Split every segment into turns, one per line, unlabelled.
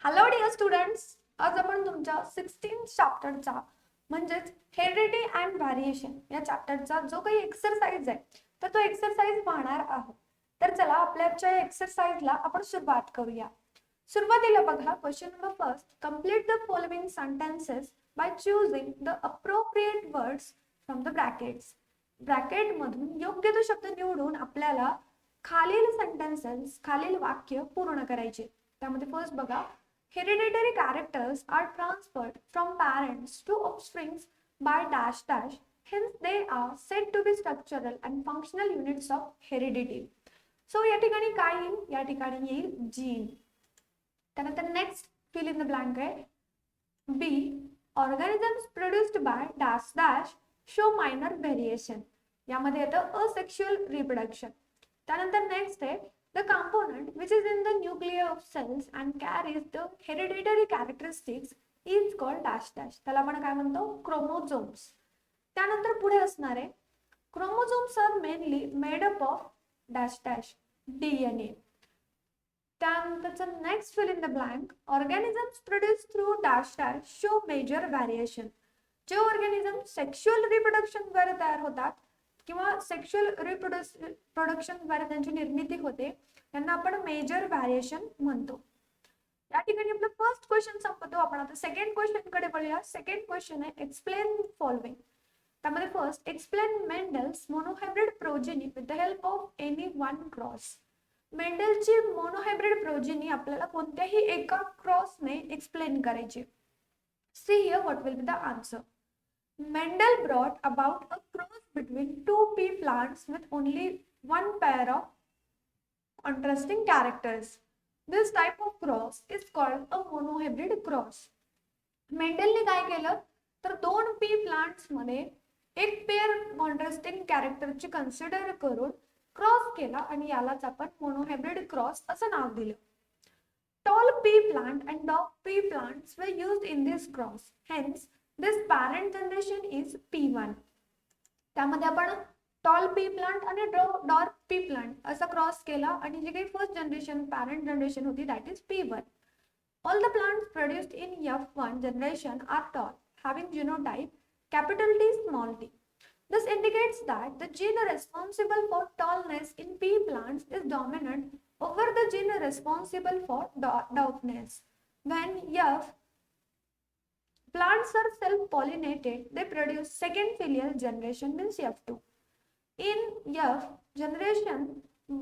Hello dear students, आज आपण तुमच्या 16th चॅप्टरचा म्हणजेच हेरिडिटी अँड व्हॅरिएशन या चॅप्टरचा जो काही एक्सरसाइज आहे तर तो एक्सरसाइज पाहणार आहोत. तर चला आपल्या एक्सरसाइजला आपण सुरुवात करूया. सुरुवातीला बघा, question number first, complete the following sentences by choosing the appropriate words from the brackets. Bracket मधून योग्य तो शब्द निवडून आपल्याला खालील सेंटेन्सेस खालील वाक्य पूर्ण करायचे. त्यामध्ये फर्स्ट बघा, hereditary characters are transferred from parents to offsprings by dash dash. Hence, they are said to be structural and functional units of heredity. So, या ठिकाणी काय येईल? या ठिकाणी येईल जीन. त्यानंतर next fill in the blank आहे B. Organisms produced by dash dash show minor variation. यामध्ये येतं असेक्शुअल रिप्रोडक्शन. त्यानंतर नेक्स्ट आहे the component which is in the nuclei of cells and carries the hereditary characteristics is called dash dash. त्याला आपण काय म्हणतो? Chromosomes. त्यानंतर पुढे असणार आहे chromosomes are mainly made up of dash dash DNA. त्यानंतरचं next fill in the blank, organisms produce through dash dash show major variation. जे ऑर्गॅनिझम सेक्शुअल रिप्रोडक्शनद्वारे तयार होतात किंवा सेक्शुअल रिप्रोडक्शनद्वारे त्यांची निर्मिती होते त्यांना आपण मेजर व्हॅरिएशन म्हणतो. या ठिकाणी आपलं फर्स्ट क्वेश्चन संपतो. आपण आता सेकंड क्वेश्चन कडे वळूया. सेकंड क्वेश्चन आहे एक्सप्लेन फॉलोइंग. त्यामध्ये first, explain Mendel's monohybrid progeny with the help of any one cross. मेंडलची मोनोहायब्रिड प्रोजेनी आपल्याला कोणत्याही एका क्रॉसने एक्सप्लेन करायची. See here what will be the answer. Mendel brought about a cross between two pea plants with only one pair of contrasting characters. This type of cross is called a monohybrid cross. मेंडेलने काय केलं तर दोन P plants मध्ये एक pair contrasting कॅरेक्टरची consider करून cross केला आणि यालाच आपण मोनोहायब्रिड क्रॉस असं नाव दिलं. Tall pea plant and dwarf pea plants were used in this cross. Hence, this parent generation is P1. त्यामध्ये आपण टॉल पी प्लांट आणि डॉर्फ पी प्लांट असा क्रॉस केला आणि जे काही फर्स्ट जनरेशन पॅरेंट जनरेशन होती that is P1. All the plants produced in F1 generation are tall, having genotype capital T small t. This indicates that the gene responsible for tallness in pea plants is dominant over the gene responsible for dwarfness. When F plants are self-pollinated, they produce second filial generation means F2. In F generation,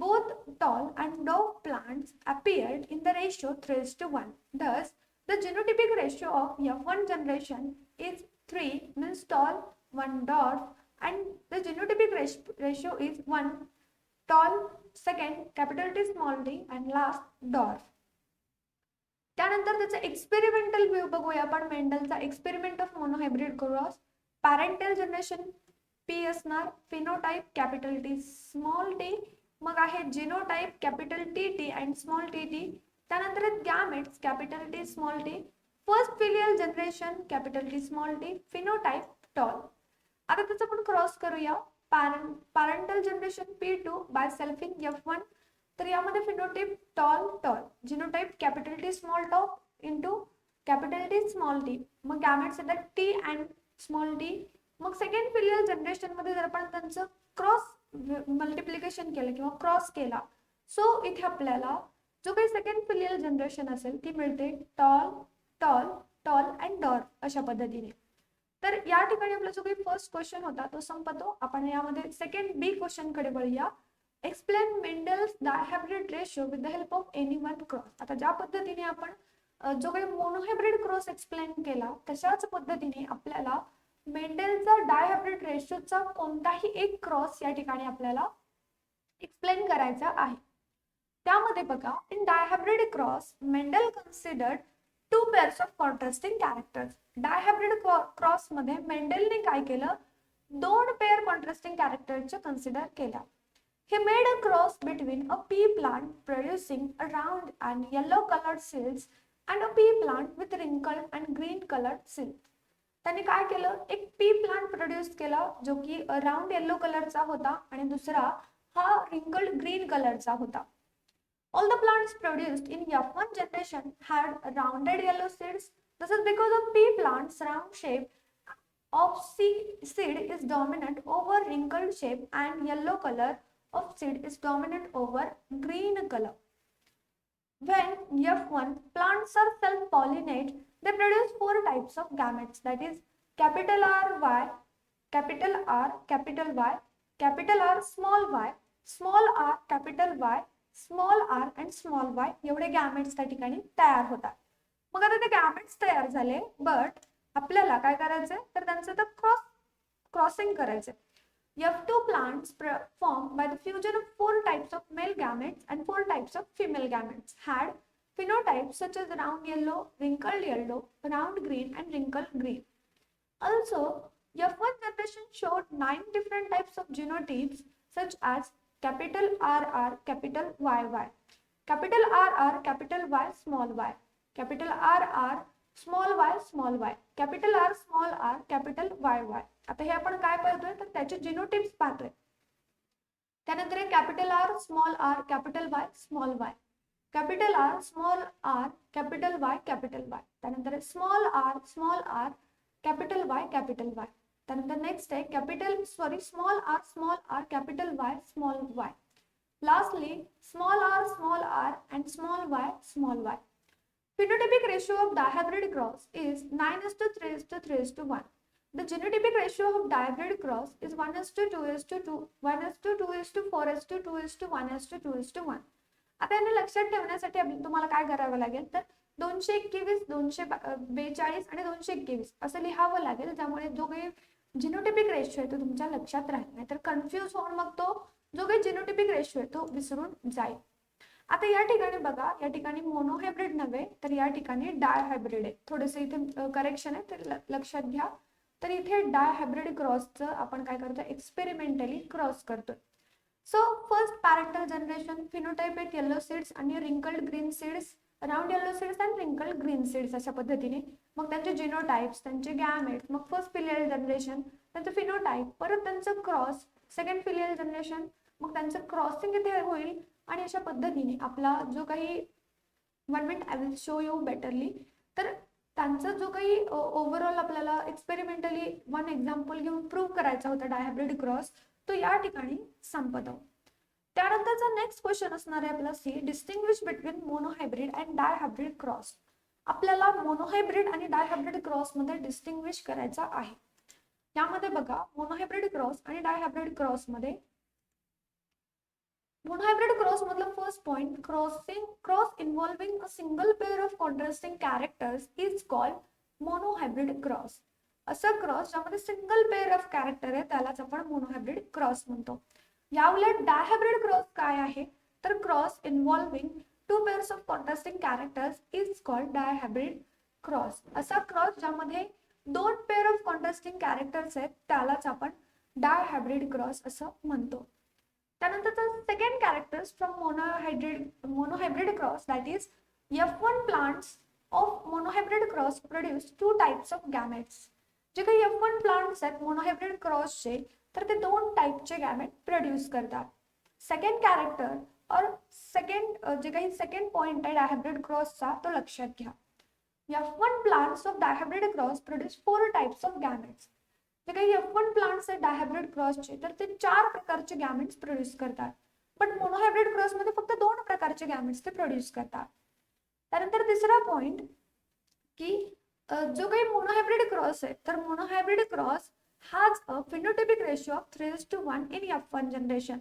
both tall and dwarf plants appeared in the ratio 3:1. Thus, the genotypic ratio of F1 generation is 3 means tall, 1 dwarf, and the genotypic ratio is 1 tall, second capital T small t, and last dwarf. त्यानंतर त्याचा experimental view बघूया आपण. मेंडलचा experiment of monohybrid cross. Parental generation P असणार, phenotype capital T small T, मग आहे genotype capital T T and small T T. त्यानंतर gametes capital T small T, first filial generation capital T small T, phenotype tall. आता त्याचा आपण cross करूया. Parental generation P2 by selfing F1. तर यामध्ये phenotype tall tall, genotype capital T small top into capital T small T, मग gametes येतात T and small T. मग second filial generation मध्ये जर आपण त्यांचं क्रॉस मल्टिप्लिकेशन केलं किंवा क्रॉस केला सो इथे आपल्याला जो काही सेकंड फिलियल जनरेशन असेल ती मिळते tall tall tall and dwarf अशा पद्धतीने. तर या ठिकाणी आपला जो काही फर्स्ट क्वेश्चन होता तो संपतो. आपण यामध्ये सेकंड बी क्वेश्चन कडे वळूया. Explain Mendel's dihybrid ratio with the help of any one cross. आता ज्या पद्धतीने आपण जो काही मोनोहायब्रिड क्रॉस एक्सप्लेन केला तशाच पद्धतीने आपल्याला मेंडेलचा डायहायब्रिड रेशोचा कोणताही एक क्रॉस या ठिकाणी आपल्याला एक्सप्लेन करायचा आहे. त्यामध्ये बघा, in dihybrid cross Mendel considered two pairs of contrasting characters. Dihybrid cross मध्ये मेंडेलने काय केलं, दोन पेअर कॉन्ट्रास्टिंग कॅरेक्टरचे कन्सिडर केल्या. He made a cross between a pea plant producing a round and yellow colored seeds and a pea plant with wrinkled and green colored seeds. त्यांनी काय केलं, एक पी प्लांट प्रोड्यूस केला जो की round yellow कलरचा होता आणि दुसरा हा रिंकल्ड ग्रीन कलरचा होता. All the plants produced in F1 generation had rounded yellow seeds. This is because of pea plants round shape of seed is dominant over wrinkled shape and yellow color of seed is dominant over green color. When F1 plants are self-pollinate, they produce four types of gametes, that is capital R Y, capital R, capital Y, capital R, small r, capital Y, small r and small y एवढे gametes त्या ठिकाणी तयार होतात. मग आता ते gametes तयार झाले, बट आपल्याला काय करायचंय तर त्यांचं तर क्रॉसिंग करायचंय. F2 plants formed by the fusion of four types of male gametes and four types of female gametes had phenotypes such as round yellow, round green and wrinkled green. Also, F1 generation showed 9 different types of genotypes such as capital RR, capital YY, capital RR, capital Y, small y, capital RR, small y, capital R, small r, capital YY. आता हे आपण काय पाहतोय तर त्याचे जिनोटिप्स पाहतोय. त्यानंतर capital R, small r, capital Y, small y, capital R, small r, capital Y, capital Y. त्यानंतर small r, capital Y, capital Y. त्यानंतर नेक्स्ट आहे small r, capital Y, small y. Lastly, small r and small y, small y. Phenotypic ratio of dihybrid cross is 9:3:3:1. The genotypic ratio of dihybrid cross is 1:2:2, 1:4:2:1:2:1. आता यांना लक्षात ठेवण्यासाठी तुम्हाला काय करावं लागेल तर 221, 242 आणि 221 असं लिहावं लागेल, ज्यामुळे जो काही जिनोटिपिक रेशो आहे तो तुमच्या लक्षात राहत नाही, तर कन्फ्यूज होऊन मग तो जो काही जिनोटिपिक रेशो आहे तो विसरून जाईल. आता या ठिकाणी बघा, या ठिकाणी मोनोहायब्रिड नव्हे तर या ठिकाणी डायहायब्रिड आहे. थोडंसं इथे करेक्शन आहे तर लक्षात घ्या. तर इथे डायहायब्रिड क्रॉसचं आपण काय करतो, एक्सपेरिमेंटली क्रॉस करतोय. So first parental generation phenotype आहेत येलो सीड्स आणि wrinkled green seeds, round yellow seeds and wrinkled green seeds अशा पद्धतीने. मग त्यांचे जिनोटाइप्स, त्यांचे गॅमेट्स, मग फर्स्ट फिलियल जनरेशन त्यांचं फिनोटाइप, परत त्यांचं क्रॉस, सेकंड फिलियल जनरेशन, मग त्यांचं क्रॉसिंग इथे होईल आणि अशा पद्धतीने आपला जो काही 1 minute I will show you betterly. तर त्यांचा जो काही ओव्हरऑल आपल्याला एक्सपेरिमेंटली वन एक्झाम्पल घेऊन प्रूव्ह करायचा होता डायहायब्रिड क्रॉस, तो या ठिकाणी संपत आहोत. त्यानंतरचा नेक्स्ट क्वेश्चन असणार आहे आपला C, distinguish between monohybrid and dihybrid cross. आपल्याला मोनोहायब्रिड आणि डायहायब्रिड क्रॉस मध्ये डिस्टिंग्विश करायचा आहे. यामध्ये बघा, मोनोहायब्रिड क्रॉस आणि डायहायब्रिड क्रॉस मध्ये मोनोहायब्रिड क्रॉस मधला first point, cross involving a single pair of contrasting characters is called monohybrid cross. असा क्रॉस ज्यामध्ये सिंगल पेअर ऑफ कॅरेक्टर आहे त्यालाच आपण मोनोहायब्रिड क्रॉस म्हणतो. याउलट डायहायब्रिड क्रॉस काय आहे तर cross involving 2 pairs of contrasting characters is called dihybrid cross. असा क्रॉस ज्यामध्ये 2 पेअर ऑफ कॉन्ट्रास्टिंग कॅरेक्टर्स आहेत त्यालाच आपण डायहायब्रिड क्रॉस असं म्हणतो. त्यानंतरचा second characters from monohybrid cross, that is F1 plants of monohybrid cross produce 2 types of gametes. जे काही F1 प्लांट्स आहेत मोनोहायब्रिड क्रॉसचे तर ते 2 टाइपचे गॅमेट प्रोड्यूस करतात. सेकंड कॅरेक्टर और जे काही सेकंड पॉइंट आहे डायहायब्रिड क्रॉसचा तो लक्षात घ्या. F1 plants of dihybrid cross produce 4 types of gametes. जे काही F1 प्लांट्स आहेत डायहायब्रिड क्रॉसचे तर ते 4 प्रकारचे गॅमेट्स प्रोड्यूस करतात, बट मोनोहायब्रिड क्रॉस मध्ये फक्त 2 प्रकारचे गॅमेट्स ते प्रोड्यूस करतात. त्यानंतर तिसरा पॉइंट की जो काही मोनोहायब्रिड क्रॉस आहे तर monohybrid cross has a phenotypic ratio of 3:1 in F1 generation.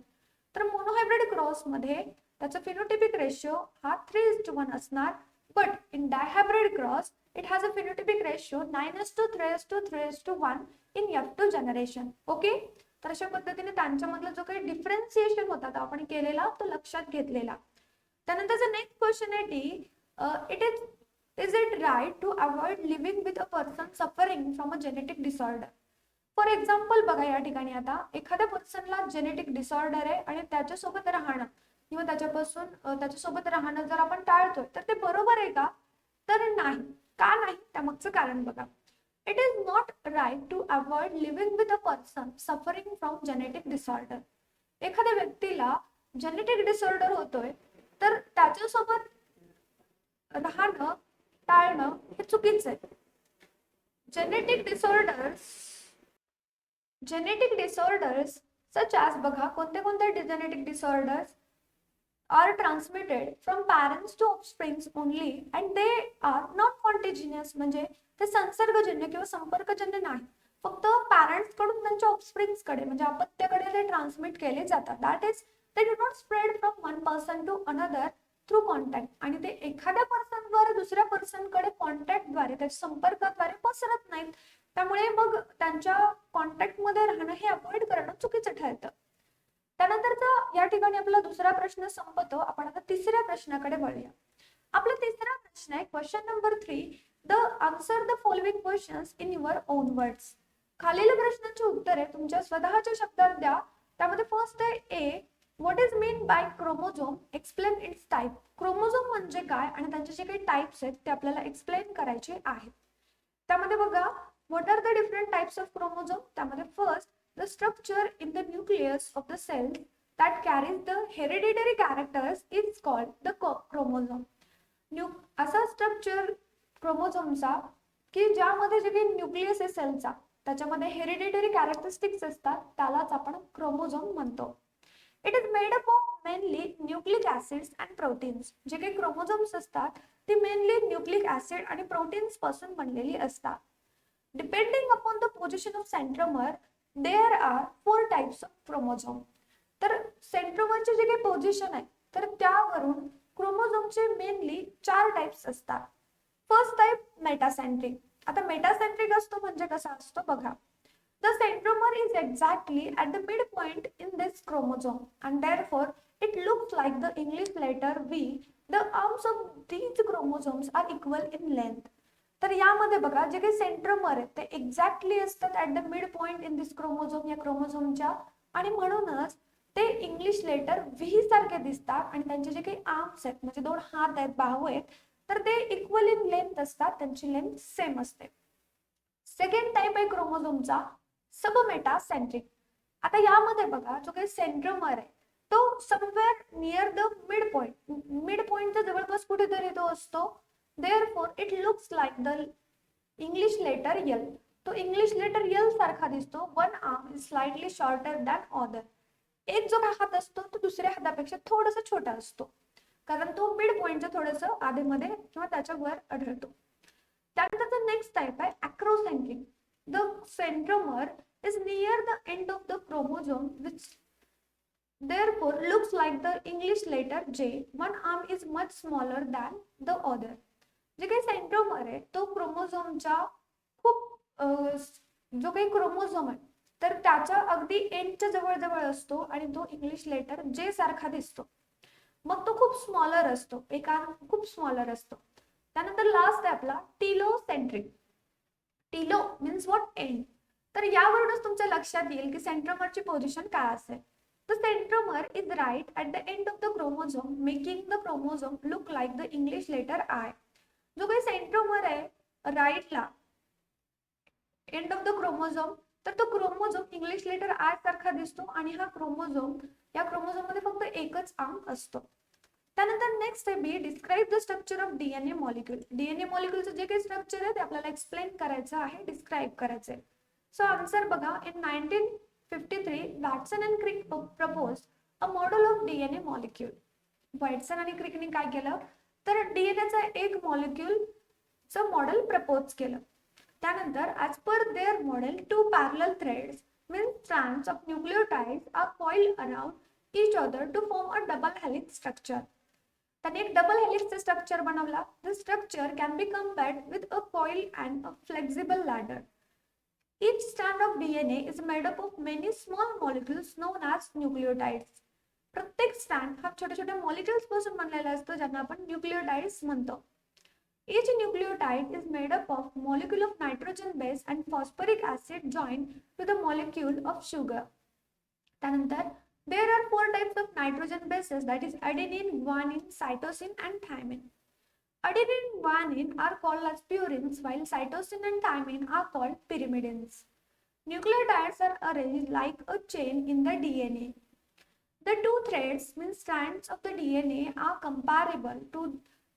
तर मोनोहायब्रिड क्रॉस मध्ये त्याचा फिनोटिपिक रेशिओ हा 3:1 असणार, but in dihybrid cross it has a phenotypic ratio 9:3:3:1 in F2 generation. Okay, तर अशा पद्धतीने त्यांच्यामधला जो काही डिफरन्सिएशन होता तो आपण केलेला, तो लक्षात घेतलेला. त्यानंतरचा नेक्स्ट क्वेश्चन आहे D, is it right to avoid living with a person suffering from a genetic disorder? For example बघा, या ठिकाणी आता एखाद्या पर्सनला जेनेटिक डिसऑर्डर आहे आणि त्याच्यासोबत राहणं किंवा त्याच्यासोबत राहणं जर आपण टाळतोय तर ते बरोबर आहे का तर नाही. का नाही त्यामागचं कारण बघा. It is not right to avoid living with a person suffering from genetic disorder. एखाद्या व्यक्तीला जेनेटिक डिसऑर्डर होतोय तर त्याच्यासोबत राहणं टाळणं हे चुकीचं आहे. जेनेटिक डिसऑर्डर्स सच ॲज बघा कोणते कोणते genetic disorders are transmitted from parents to offsprings only and they are not contagious. म्हणजे ते संसर्गजन्य किंवा संपर्कजन्य नाही, फक्त पॅरेंट्स कडून त्यांच्या ऑफस्प्रिंग्स कडे म्हणजे अपत्याकडे ते ट्रान्समिट केले जातात. That is they do not spread from one person to another through contact. आणि ते एखाद्या पर्सनद्वारे दुसऱ्या पर्सनकडे कॉन्टॅक्टद्वारे त्याच्या संपर्काद्वारे पसरत नाहीत. त्यामुळे मग त्यांच्या कॉन्टॅक्टमध्ये राहणं हे अवॉइड करणं चुकीचं ठरतं. त्यानंतरचा या ठिकाणी आपला दुसरा प्रश्न संपतो. आपण आता तिसऱ्या प्रश्नाकडे वळूया. आपला तिसरा प्रश्न आहे question number 3. The answer the following questions in your on words. खालील प्रश्नांची उत्तरे तुमच्या स्वतःच्या शब्दात द्या. त्यामध्ये फर्स्ट आहे A. What is mean by chromosome, explain its type. Chromosome म्हणजे काय आणि त्यांचे जे काही टाइप्स आहेत ते आपल्याला एक्सप्लेन करायचे आहेत. त्यामध्ये बघा what are the different types of chromosome. त्यामध्ये first the structure in the nucleus of the cell that carries the hereditary characters is called the chromosome. असा स्ट्रक्चर क्रोमोझोमचा की ज्यामध्ये जे काही न्यूक्लियस आहे सेलचा त्याच्यामध्ये हेरिडिटरी कॅरेक्टरिस्टिक्स असतात त्यालाच आपण क्रोमोझोम म्हणतो. It is made up of mainly nucleic acids and proteins. जे काही क्रोमोझोम्स असतात ती मेनली न्यूक्लिक ऍसिड आणि प्रोटीन्स पासून बनलेली असतात. Depending upon the position of centromere there are 4 types of chromosome. तर सेंट्रोमरचे जे काही पोझिशन आहे तर त्यावरून क्रोमोझोमचे मेनली 4 टाइप्स असतात. First type metacentric. आता मेटासेंट्रिक असतो म्हणजे कसा असतो बघा. The centromere is exactly at the mid point in this chromosome and therefore it looks like the English letter V. The arms of these chromosomes are equal in length. तर यामध्ये बघा जे काही सेंट्रोमर आहेत ते एक्झॅक्टली असतात at the mid point in this chromosome, या क्रोमोझोमच्या, आणि म्हणूनच ते इंग्लिश लेटर व्ही सारखे दिसतात. आणि त्यांचे जे काही आर्म्स आहेत म्हणजे 2 हात आहेत, बाहू आहेत, तर ते इक्वल इन लेंथ असतात, त्यांची लेंथ सेम असते. सेकंड टाइप आहे क्रोमोझोमचा सबमेटासेंट्रिक. आता यामध्ये बघा जो काही सेंट्रोमर आहे तो समवेअर नियर द मिड पॉइंटच्या जवळपास कुठेतरी तो असतो. Therefore, it looks like the English letter L. तो इंग्लिश लेटर L सारखा दिसतो. One arm is slightly shorter than other. एक जो हात असतो तो दुसऱ्या हातापेक्षा थोडासा छोटा असतो कारण तो मिड पॉइंटच्या थोडंसं आधीमध्ये किंवा त्याच्या वर आढळतो. त्यानंतर नेक्स्ट टाइप आहे acrocentric. The centromere is near the end of the chromosome which therefore looks like the English letter J. One arm is much smaller than the other. जे काही सेंट्रोमर आहे तो क्रोमोझोमच्या खूप जो काही क्रोमोझोम आहे तर त्याच्या अगदी एंडच्या जवळ असतो आणि तो इंग्लिश लेटर जे सारखा दिसतो. मग तो खूप स्मॉलर असतो, एका खूप स्मॉलर असतो. त्यानंतर लास्ट आहे आपला telocentric. Telo means what end. तर यावरूनच तुमच्या लक्षात येईल की सेंट्रोमरची पोझिशन काय असेल. The centromer is right at the end of the chromosome, making the chromosome look like the English letter I. जो काही सेंट्रोमर आहे राईटला एंड ऑफ द क्रोमोझोम तर तो क्रोमोझोम इंग्लिश लेटर आय सारखा दिसतो आणि हा क्रोमोझोम या क्रोमोझोम मध्ये फक्त एकच अंक असतो. त्यानंतर नेक्स्ट आहे B. Describe the structure of DNA molecule. DNA मॉलिक्यूलचं जे काही स्ट्रक्चर आहे ते आपल्याला एक्सप्लेन करायचं आहे, डिस्क्राइब करायचं आहे. सो आन्सर बघा. In 1953 Watson and Crick propose a model of DNA molecule. Watson आणि क्रिकने काय केलं तर डीएनएचा एक मॉलिक्यूलचं मॉडेल प्रपोज केलं. त्यानंतर as per their model 2 parallel threads means strands of nucleotides are coiled around each other to form a double helix structure. त्याने एक डबल हेलिक्सचं स्ट्रक्चर बनवला. The structure can be compared with a coil and a flexible ladder. Each strand of DNA is made up of many small molecules known as nucleotides. प्रत्येक strand हा छोट्या छोट्या molecules पासून बनलेला असतो ज्यांना आपण न्यूक्लियोटाइड्स म्हणतो. Each nucleotide is made up of molecule of nitrogen base and phosphoric acid joined to the molecule of sugar. त्यानंतर there are 4 types of nitrogen bases, that is adenine, guanine, cytosine and thymine. Adenine and guanine are called as purines while cytosine and thymine are called pyrimidines. Nucleotides are arranged like a chain in the DNA. The two threads, means strands of the DNA, are comparable to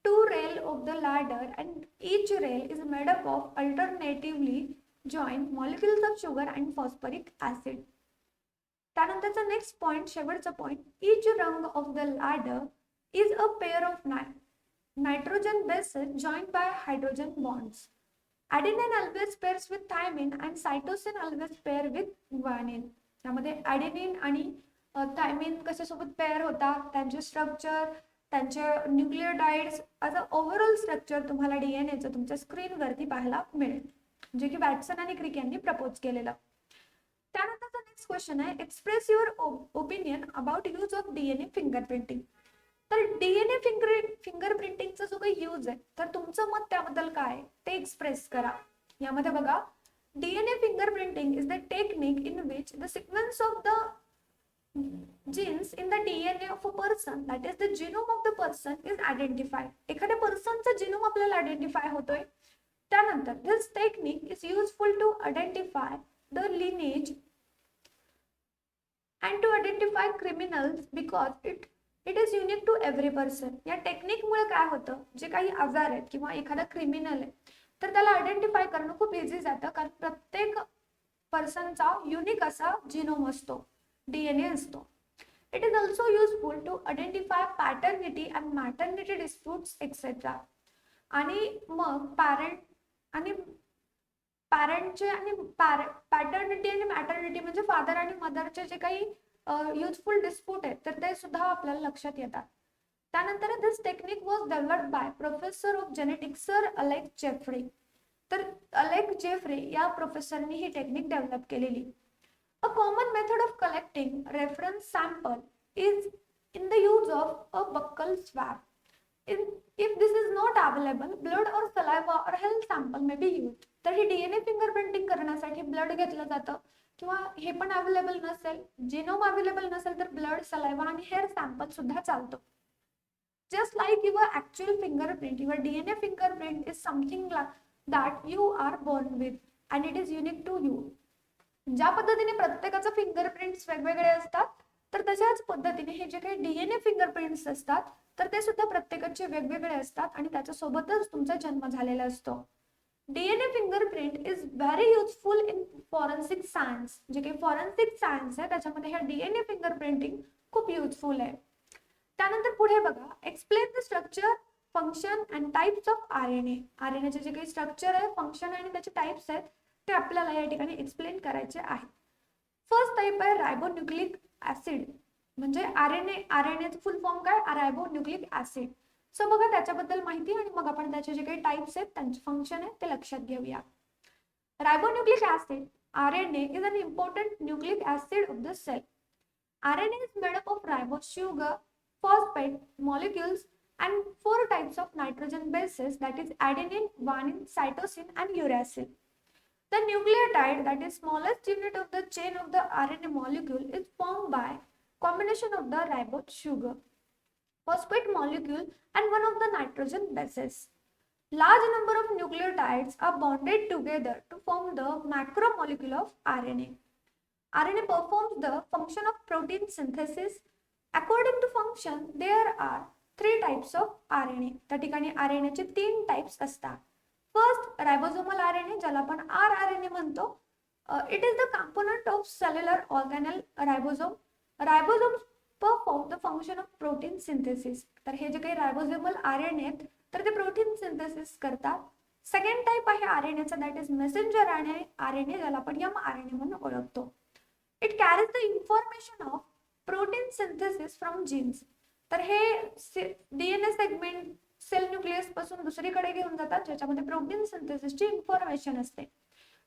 two rails of the ladder, and each rail is made up of alternatively joined molecules of sugar and phosphoric acid. त्यानंतरचा next point, शेवटचा point, each rung of the ladder is a pair of nitrogen bases joined by hydrogen bonds. Adenine always pairs with thymine and cytosine always pair with guanine. त्यामध्ये ॲडेनिन आणि thiamine कशासोबत pair होतात, त्यांचे structure, त्यांचे nucleotides, असं overall structure तुम्हाला डीएनएचं तुमच्या स्क्रीनवरती पाहायला मिळेल, जे की वॅटसन आणि क्रिक यांनी प्रपोज केलेलं. त्यानंतरचा नेक्स्ट क्वेश्चन आहे, express your opinion about use of DNA fingerprinting. तर डीएनए फिंगरप्रिंटिंगचा जो काही यूज आहे, तर तुमचं मत त्याबद्दल काय ते एक्सप्रेस करा. यामध्ये बघा, DNA fingerprinting is the technique in which the sequence of the genes in the DNA of a person, that is the genome of the person, is identified. एखाद्या पर्सनचा जीनोम आपल्याला आयडेंटिफाय होतोय. त्यानंतर this technique is useful to identify the lineage and to identify criminals because it is unique to every person. या technique मुळे काय होतं, जे काही आजार आहेत किंवा एखादा क्रिमिनल आहे तर त्याला आयडेंटिफाय करणं खूप इझी जातं, कारण प्रत्येक पर्सनचा युनिक असा जीनोम असतो, DNA असतो. It is also useful to identify paternity and maternity disputes etc. आणि मग पॅरेंटचे आणि पॅटर्निटी आणि मॅटर्निटी म्हणजे फादर आणि मदरचे जे काही युजफुल डिस्प्यूट आहेत तर ते सुद्धा आपल्याला लक्षात येतात. त्यानंतर this technique was developed by professor of genetics sir Alec Jeffrey. तर अलेक जेफ्रे या प्रोफेसरनी ही टेक्निक डेव्हलप केलेली. A common method of collecting reference sample is in the use of a buccal swab. If this is not available, blood or saliva or hair sample may be used. तर ही DNA fingerprinting करण्यासाठी blood घेतलं जातं, किंवा हे पण available नसेल, genome available नसेल तर ब्लड, सलाइवा आणि हेअर सॅम्पल सुद्धा चालतो. Just like your actual fingerprint, your DNA fingerprint is something that you are born with and it is unique to you. ज्या पद्धतीने प्रत्येकाचे फिंगरप्रिंट्स वेगवेगळे असतात, तर तशाच पद्धतीने हे जे काही डीएनए फिंगरप्रिंट्स असतात तर ते सुद्धा प्रत्येकाचे वेगवेगळे असतात आणि त्याच्यासोबतच तुमचा जन्म झालेला असतो. DNA fingerprint is very useful in forensic science. जे काही फॉरेन्सिक सायन्स आहे त्याच्यामध्ये हे डीएनए फिंगरप्रिंटिंग खूप युजफुल आहे. त्यानंतर पुढे बघा, explain the structure, function and types of RNA. आरएनएचे जे काही स्ट्रक्चर आहे, फंक्शन आणि त्याचे टाइप्स आहेत ते आपल्याला या ठिकाणी एक्सप्लेन करायचे आहे. फर्स्ट टाइप आहे रायबोन्यूक्लिक ऍसिड. म्हणजे आरएनएचं फुल फॉर्म काय, रायबोन्यूक्लिक ऍसिड. सो बघा त्याच्याबद्दल माहिती आणि मग आपण त्याचे जे काही टाइप्स आहेत, त्यांचे फंक्शन आहे ते लक्षात घेऊया. Ribonucleic acid, RNA is an important nucleic acid of the cell. RNA is made up of ribose, sugar, phosphate molecules and 4 types of nitrogen bases, that is adenine, guanine, cytosine and uracil. The nucleotide, that is smallest unit of the chain of the RNA molecule, is formed by combination of the ribose sugar, phosphate molecule and one of the nitrogen bases. Large number of nucleotides are bonded together to form the macromolecule of RNA. RNA performs the function of protein synthesis. According to function, there are 3 types of RNA. त्या ठिकाणी RNA चे 3 types असतात. First, रायबोसोमल RNA, ज्याला आपण rRNA म्हणतो. It is the component of cellular organelle ribosome. Ribosomes perform the function of protein synthesis. तर हे जे काही रायबोसोमल RNA आहेत तर ते प्रोटीन सिंथेसिस करतात. सेकंड टाइप आहे RNA चा, दॅट इज मेसेंजर RNA, ज्याला आपण mRNA म्हणून ओळखतो. It carries the information of protein synthesis from genes. तर हे डीएनए सेगमेंट सेल न्यूक्लियस पासून दुसरीकडे घेऊन जातात, ज्याच्यामध्ये प्रोटीन सिंथेसिसची इन्फॉर्मेशन असते,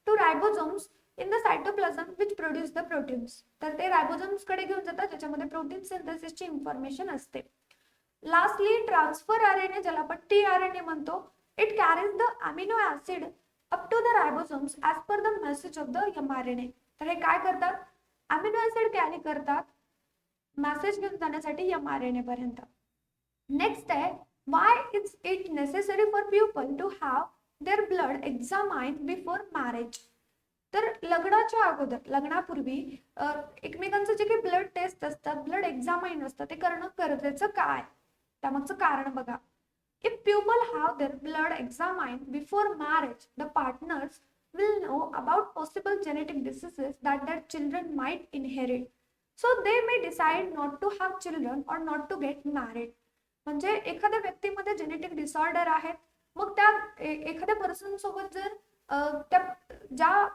to ribosomes in the cytoplasm which produce the proteins. तर ते रायबोसोम्स कडे घेऊन जातात, ज्याच्यामध्ये प्रोटीन सिंथेसिसची इन्फॉर्मेशन असते. लास्टली, ट्रान्सफर आरएनए, ज्याला आपण टीआरएनए म्हणतो. It carries the amino acid up to the ribosomes as per the message of the mRNA. तर हे काय करतात, अमिनो ऍसिड कॅरी करतात मेसेज घेऊन जाण्यासाठी mRNA पर्यंत. नेक्स्ट आहे, why is it necessary for people to have their blood examined before marriage. तर लग्नाच्या अगोदर, लग्नापूर्वी एकमेकांचं जे काही ब्लड टेस्ट असतात, ब्लड एक्झामाइन असतं, ते करणं गरजेचं काय? त्यामागचं कारण बघा. If people have their blood examined before marriage, the partners will know about possible genetic diseases that their children might inherit. So they may decide not to have children or not to get married. म्हणजे एखाद्या व्यक्तीमध्ये genetic disorder आहेत, मग त्या एखाद्या person सोबत जर त्या ज्या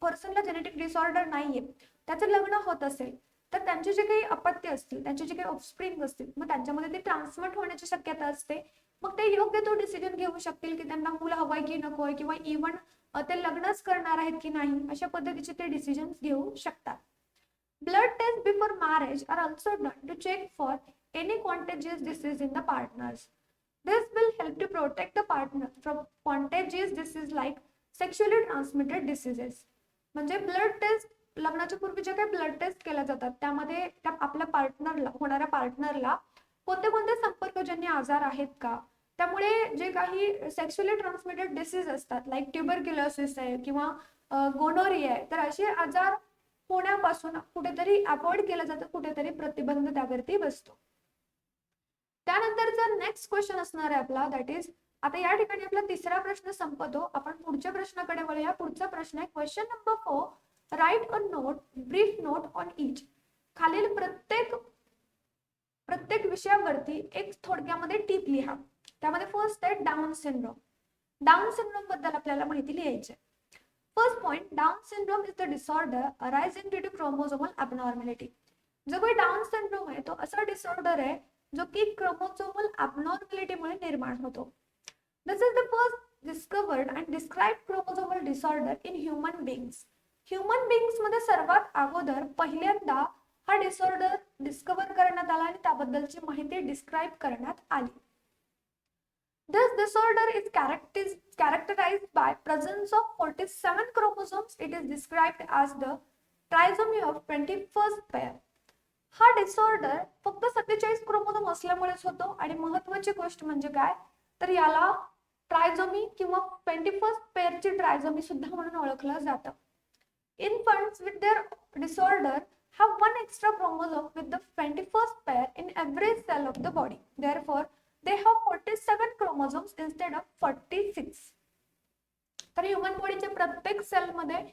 पर्सनला जेनेटिक डिसऑर्डर नाहीये त्याचं लग्न होत असेल, तर त्यांचे जे काही अपत्य असतील, त्यांचे जे काही ऑफस्प्रिंग असतील, मग त्यांच्यामध्ये ते ट्रान्समिट होण्याची शक्यता असते. मग ते योग्य तो डिसिजन घेऊ शकतील की त्यांना मुलं हवंय की नकोय, किंवा इव्हन ते लग्नच करणार आहेत की नाही, अशा पद्धतीचे ते डिसिजन घेऊ शकतात. Blood test before marriage are also done to check for any contagious disease in the partners. This will help to protect the partner from contagious disease like sexually transmitted diseases. म्हणजे blood taste, लग्नाच्या पूर्वी जे काही blood taste केल्या जातात त्यामध्ये आपल्या पार्टनरला, होणाऱ्या पार्टनरला कोणते कोणते संपर्कजन्य आजार आहेत का, त्यामुळे जे काही सेक्शुअली ट्रान्समिटेड डिसीज असतात लाईक ट्युबरक्युलोसिस आहे किंवा गोनोरिया आहे, तर असे आजार होण्यापासून कुठेतरी अवॉइड केलं जातं, कुठेतरी प्रतिबंध त्यावरती बसतो. त्यानंतरचा नेक्स्ट क्वेश्चन असणार आहे आपला, दॅट इज, आता या ठिकाणी आपला तिसरा प्रश्न संपतो, आपण पुढच्या प्रश्नाकडे वळूया. पुढचा प्रश्न आहे question number 4, right a note, brief note on each. खालील प्रत्येक विषयावरती एक थोडक्यामध्ये टिप लिहा. त्यामध्ये फर्स्ट आहे डाऊन सिंड्रोम. डाऊन सिंड्रोम बद्दल आपल्याला माहिती लिहायची आहे. First point, down syndrome is the disorder arising due to chromosomal abnormality. जो काही डाऊन सिंड्रोम आहे तो असा डिसऑर्डर आहे जो की क्रोमोसोमल ॲबनॉर्मॅलिटीमुळे निर्माण होतो. This is the first discovered and described chromosomal disorder in human beings. Human beings मध्ये सर्वात अगोदर पहिल्यांदा हा डिसऑर्डर डिस्कवर करण्यात आला आणि त्याबद्दलची माहिती डिस्क्राइब करण्यात आली. This disorder is characterized by presence of 47 chromosomes. It is described as the trisomy of 21st pair. हा डिसऑर्डर फक्त 47 क्रोमोझोम असल्यामुळेच होतो आणि महत्त्वाची गोष्ट म्हणजे काय, तर याला ट्रायझोमी किंवा 21st पेअरची ट्रायझोमी सुद्धा म्हणून ओळखलं जातं. Infants with their disorder have one extra chromosome with the 21st pair in every cell of the body. Therefore, they have 47 chromosomes instead of 46. तर ह्युमन बॉडीच्या प्रत्येक सेलमध्ये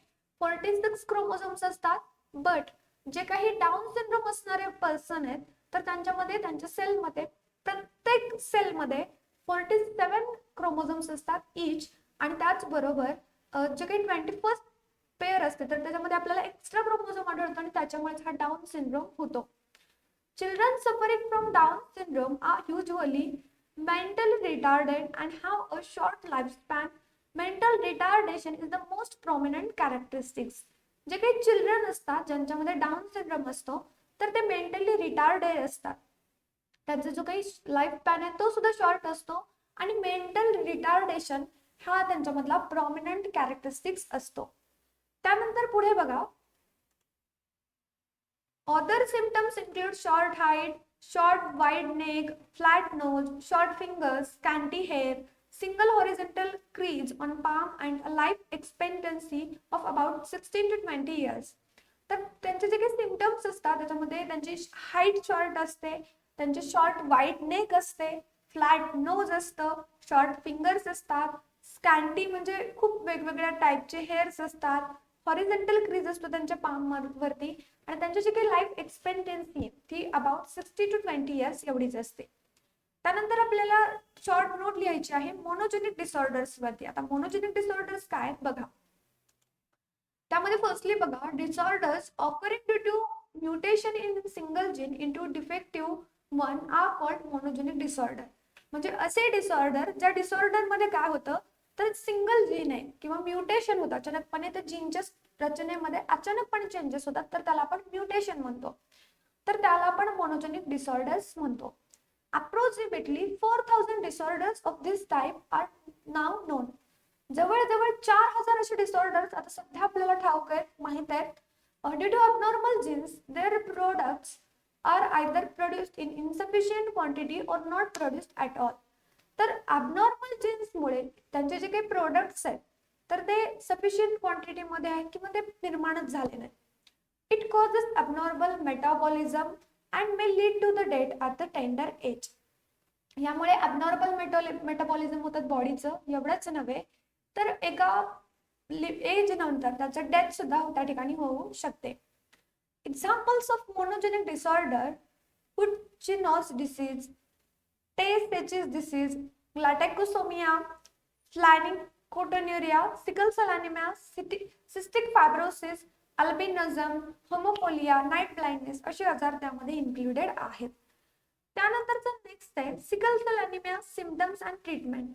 46 क्रोमोझोम्स असतात, बट जे काही डाऊन सिंड्रोम असणारे पर्सन आहेत तर त्यांच्यामध्ये, त्यांच्या सेलमध्ये, प्रत्येक सेलमध्ये 47 क्रोमोझोम्स असतात ईच. आणि त्याचबरोबर जे काही 21st पेअर असते तर त्याच्यामध्ये आपल्याला एक्स्ट्रा क्रोमोझोम आढळतो आणि त्याच्यामुळे हा डाऊन सिंड्रोम होतो. Children suffering from Down syndrome are usually mentally retarded and have a short lifespan. Mental retardation is the most prominent characteristics. जे काही चिल्ड्रन असतात ज्यांच्यामध्ये डाऊन सिंड्रोम असतो तर ते मेंटली रिटार्डेड असतात, त्यांचा जो काही लाईफ स्पॅन आहे तो सुद्धा शॉर्ट असतो आणि मेंटल रिटार्डेशन हा त्यांच्यामधला प्रॉमिनंट कॅरेक्टरिस्टिक्स असतो. त्यानंतर पुढे बघा, other symptoms include short height, short wide neck, flat nose, short fingers, scanty hair, single horizontal crease on palm and a life expectancy of about 16 to 20 years. तर त्यांचे जे काही सिम्पटम्स असतात त्याच्यामध्ये त्यांची हाईट शॉर्ट असते, त्यांचे शॉर्ट वाईड नेक असते, फ्लॅट नोज असतं, शॉर्ट फिंगर्स असतात, स्कॅन्टी म्हणजे खूप वेगवेगळ्या टाईपचे हेअर्स असतात, हॉरिझॉन्टल क्रीज असतो त्यांच्या पाम वरती, आणि त्यांची जी काही लाईफ एक्सपेक्टन्सी ती अबाउट 60 to 20 इयर्स एवढीच असते. त्यानंतर आपल्याला शॉर्ट नोट लिहायची आहे मोनोजेनिक डिसऑर्डर्स वरती. आता मोनोजेनिक डिसऑर्डर्स काय आहेत बघा. त्यामध्ये फर्स्टली बघा, disorders occurring due to mutation in single gene into defective one are called monogenic disorder. म्हणजे असे डिसऑर्डर ज्या डिसऑर्डर मध्ये काय होतं तर सिंगल जीन आहे किंवा म्युटेशन होतं अचानकपणे, त्या जीनच्या रचनेमध्ये अचानकपणे चेंजेस होतात तर त्याला आपण म्युटेशन म्हणतो, तर त्याला आपण मोनोजेनिक डिसऑर्डर्स म्हणतो. Approximately 4000 disorders of this type are now known. जवळजवळ 4000 असे डिसऑर्डर्स आता सध्या आपल्याला ठाऊक आहेत, माहित आहेत. Due to abnormal genes their products are either produced in insufficient quantity or not produced at all. तर अबनॉर्मल जीन्समुळे त्यांचे जे काही प्रोडक्ट्स आहेत तर ते सफिशियंट क्वांटिटीमध्ये आहे किंवा ते निर्माणच झाले नाही. It causes abnormal metabolism and may lead to the death at the tender age. यामुळे abnormal मेटाबॉलिझम होतात बॉडीचं, एवढंच नव्हे तर एका एज नंतर त्याचं डेथ सुद्धा त्या ठिकाणी होऊ शकते. Examples of monogenic disorder: Hutchinson disease, Tay-Sachs disease, galactosaemia, phenylketonuria, sickle cell anaemia, cystic fibrosis, albinism, haemophilia, night blindness असे आजार त्यामध्ये इन्क्लुडेड आहेत. त्यानंतरचा नेक्स्ट आहे sickle cell anaemia symptoms and treatment.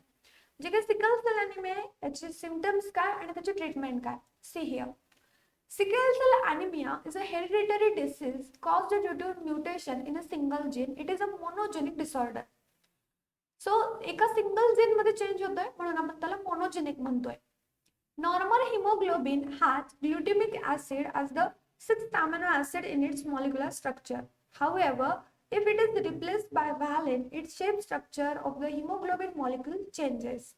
जे काही सिकल सेल अॅनिमिया आहे त्याचे सिम्पटम्स काय आणि त्याची ट्रीटमेंट काय. See here. Sickle cell anemia is a hereditary disease caused due to mutation in a single gene. It is a monogenic disorder. So एका single gene मध्ये चेंज होतोय म्हणून आपण त्याला मोनोजेनिक म्हणतोय. Normal hemoglobin has glutamic acid as the sixth amino acid in its molecular structure. However, if it is replaced by valine, its shape structure of the hemoglobin molecule changes.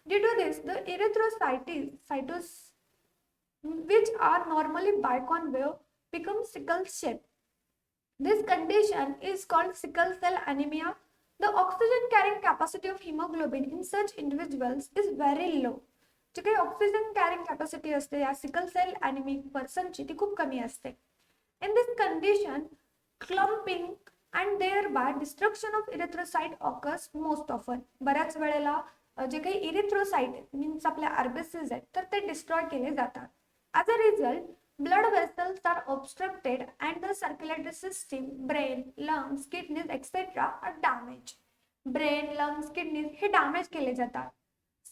Due to this, the erythrocytes which are normally biconvex become sickle shaped. This condition is called sickle cell anemia. The oxygen carrying capacity of hemoglobin in such individuals is very low. जी काही oxygen carrying capacity असते या sickle sale अॅनिमिक पर्सनची ती खूप कमी असते. In this condition clumping and thereby destruction of erythrocyte occurs most often. बऱ्याच वेळेला जे काही इरिथ्रोसाइट मीन्स आपल्या आरबीसीज आहेत तर ते डिस्ट्रॉय केले जातात. As a result, blood vessels are obstructed and the circulatory system, brain, lungs, kidneys, etc. are damaged. Brain, lungs, kidneys हे डॅमेज केले जातात.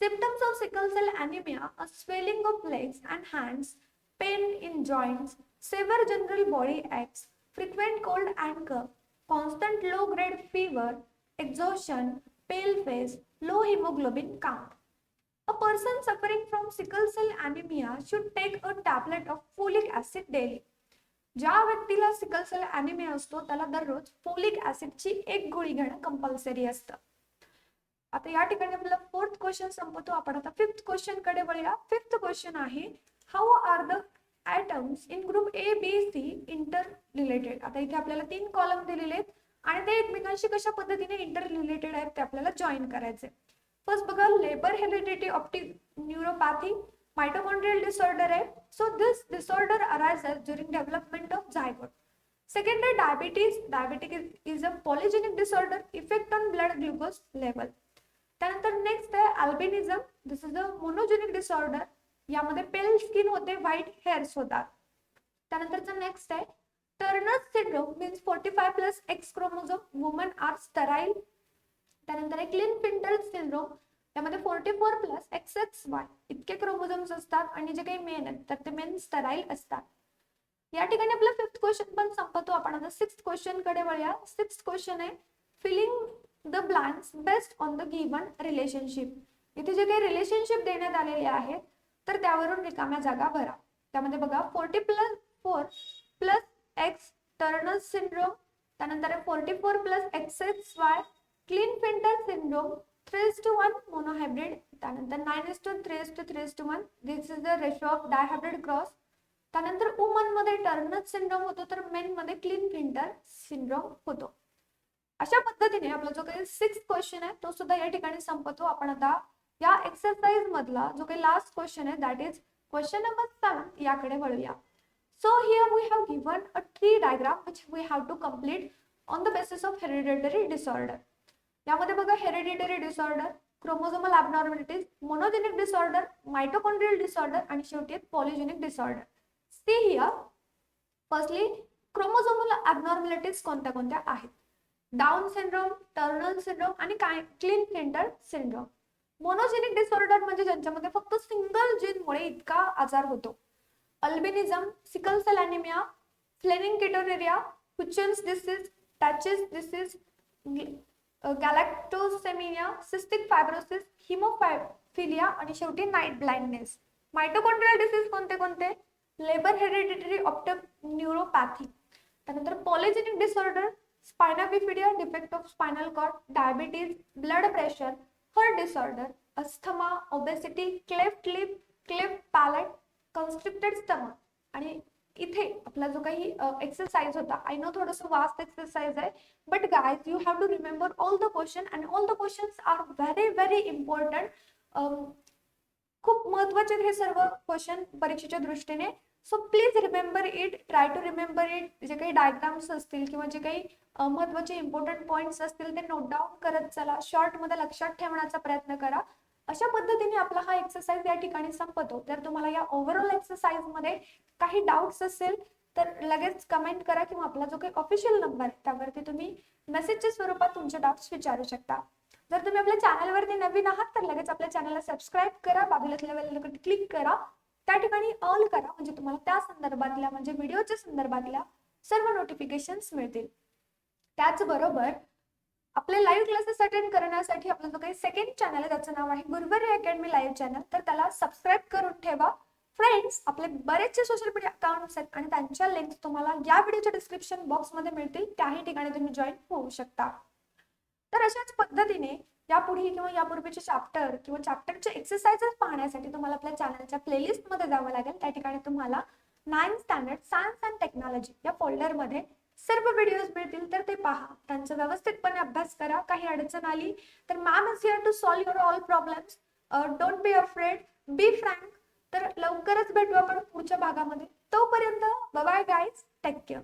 Symptoms of sickle cell anemia are swelling of legs and hands, pain in joints, severe general body aches, frequent cold and cough, constant low-grade fever, exhaustion, pale face, low hemoglobin count. A person suffering from sickle cell anemia should take a tablet of folic acid daily. ज्या व्यक्तीला sickle cell anaemia असतो त्याला दररोज folic ऍसिडची एक गोळी घेणं compulsory असतं. आता या ठिकाणी आपला फोर्थ क्वेश्चन संपतो. आपण आता फिफ्थ क्वेश्चन कडे वळूया. फिफ्थ क्वेश्चन आहे how are the atoms in group A B C inter related. आता इथे आपल्याला 3 कॉलम दिलेले आहेत आणि ते एकमेकांशी कशा पद्धतीने इंटर रिलेटेड आहेत ते आपल्याला जॉईन करायचे. फर्स्ट बघा Leber hereditary optic neuropathy mitochondrial disorder आहे. So this disorder arises during development of zygote. Second आहे diabetes. Diabetic is a polygenic disorder effect on blood glucose level. त्यानंतर नेक्स्ट आहे albinism. This is a monogenic disorder. यामध्ये pale skin होते, white hairs होतात. त्यानंतरचा next आहे Turner syndrome means 45+ X chromosome woman are sterile. त्यानंतर आहे क्लिनफिल्टर syndrome. त्यामध्ये 44+ XXY इतके क्रोमोझोम्स असतात आणि जे काही मेन आहेत तर ते मेन स्टराईल असतात. या ठिकाणी आपला फिफ्थ क्वेश्चन पण संपतो. आपण आता सिक्स्थ क्वेश्चन कडे वळूया. सिक्स्थ क्वेश्चन आहे filling the blanks based on the given relationship. इथे जे काही रिलेशनशिप देण्यात आलेले आहेत तर त्यावरून रिकाम्या जागा भरा. त्यामध्ये बघा 44+X टर्नर सिंड्रोम. त्यानंतर आहे 44+ XXY क्लिनफिल्टर सिंड्रोम 3:1 मोनोहायब्रिड. त्यानंतर 9:3:3:1 this is the ratio of dihybrid cross. त्यानंतर वुमन मध्ये टर्नर सिंड्रोम होतो तर मेन मध्ये क्लिनफिल्टर सिंड्रोम होतो. अशा पद्धतीने आपला जो काही सिक्स्थ क्वेश्चन आहे तो सुद्धा या ठिकाणी संपतो. आपण आता या एक्सरसाइज मधला जो काही लास्ट क्वेश्चन आहे दॅट इज क्वेश्चन नंबर 7 याकडे वळूया. So here we have given a tree diagram which we have to complete on the basis of hereditary disorder. यामध्ये बघा hereditary disorder, chromosomal abnormalities, monogenic disorder, mitochondrial disorder आणि शेवटी polygenic disorder. See here firstly chromosomal abnormalities कोणत्या कोणत्या आहेत. Down syndrome, Turner syndrome आणि क्लिनफिल्टर syndrome. Monogenic disorder म्हणजे ज्यांच्यामध्ये फक्त सिंगल जीनमुळे इतका आजार होतो. Albinism, sickle cell anaemia, phenylketonuria, हुचन्स disease, Tay Sachs disease, galactosaemia, cystic fibrosis, haemophilia आणि शेवटी नाईट ब्लाइंडनेस. माइटोकॉन्ड्रियल डिसीज कोणते कोणते. Leber hereditary optic neuropathy. त्यानंतर polygenic disorder, spina bifida, defect of spinal cord, diabetes, blood pressure, heart disorder, asthma, obesity, cleft lip, cleft palate, constricted stomach. आणि इथे आपला जो काही एक्सरसाइज होता, आय नो थोडंसं वास्ट एक्सरसाइज आहे, but guys you have to remember all the question and all the questions are very very important. खूप महत्वाचे हे सर्व क्वेश्चन परीक्षेच्या दृष्टीने. So please remember it, try to remember it. जे काही डायग्राम्स असतील किंवा जे काही महत्वाचे इम्पॉर्टंट पॉइंट्स असतील ते नोट डाऊन करत चला, शॉर्ट मध्ये लक्षात ठेवण्याचा प्रयत्न करा. अशा पद्धतीने आपला हा एक्सरसाइज या ठिकाणी संपतो. जर तुम्हाला या ओव्हरऑल एक्सरसाइज मध्ये काही डाऊट्स असेल तर लगेच कमेंट करा किंवा आपला जो काही ऑफिशियल नंबर आहे त्यावरती तुम्ही मेसेजच्या स्वरूपात तुमचे डाऊट्स विचारू शकता. जर तुम्ही आपल्या चॅनलवरती नवीन आहात तर लगेच आपल्या चॅनलला सबस्क्राईब करा, बाजूला बेल आयकॉन क्लिक करा, त्या ठिकाणी ऑल करा, म्हणजे तुम्हाला त्या संदर्भातल्या म्हणजे व्हिडिओच्या संदर्भातल्या सर्व नोटिफिकेशन्स मिळतील. त्याचबरोबर आपले लाईव्ह क्लासेस अटेंड करण्यासाठी आपला जो काही सेकंड चॅनल आहे त्याचं नाव आहे गुरुवारी अकॅडमी लाईव्ह चॅनल, तर त्याला सबस्क्राईब करून ठेवा. फ्रेंड्स, आपले बरेचसे सोशल मीडिया अकाउंट्स आहेत आणि त्यांच्या लिंक्स तुम्हाला या व्हिडिओच्या डिस्क्रिप्शन बॉक्समध्ये मिळतील, त्याही ठिकाणी तुम्ही जॉईन होऊ शकता. तर अशाच पद्धतीने यापुढे किंवा यापूर्वीचे चॅप्टर किंवा चॅप्टरचे एक्सरसाइजेस पाहण्यासाठी तुम्हाला आपल्या चॅनलच्या प्लेलिस्ट मध्ये जावं लागेल. त्या ठिकाणी तुम्हाला 9th standard science and technology या फोल्डरमध्ये सर्व व्हिडिओज मिळतील, तर ते पहा, त्यांचा व्यवस्थितपणे अभ्यास करा. काही अडचण आली तर ma'am is here to solve your all problems. Don't be afraid, be frank. तर लवकरच भेटू आपण पुढच्या भागामध्ये. तोपर्यंत bye bye guys, take care.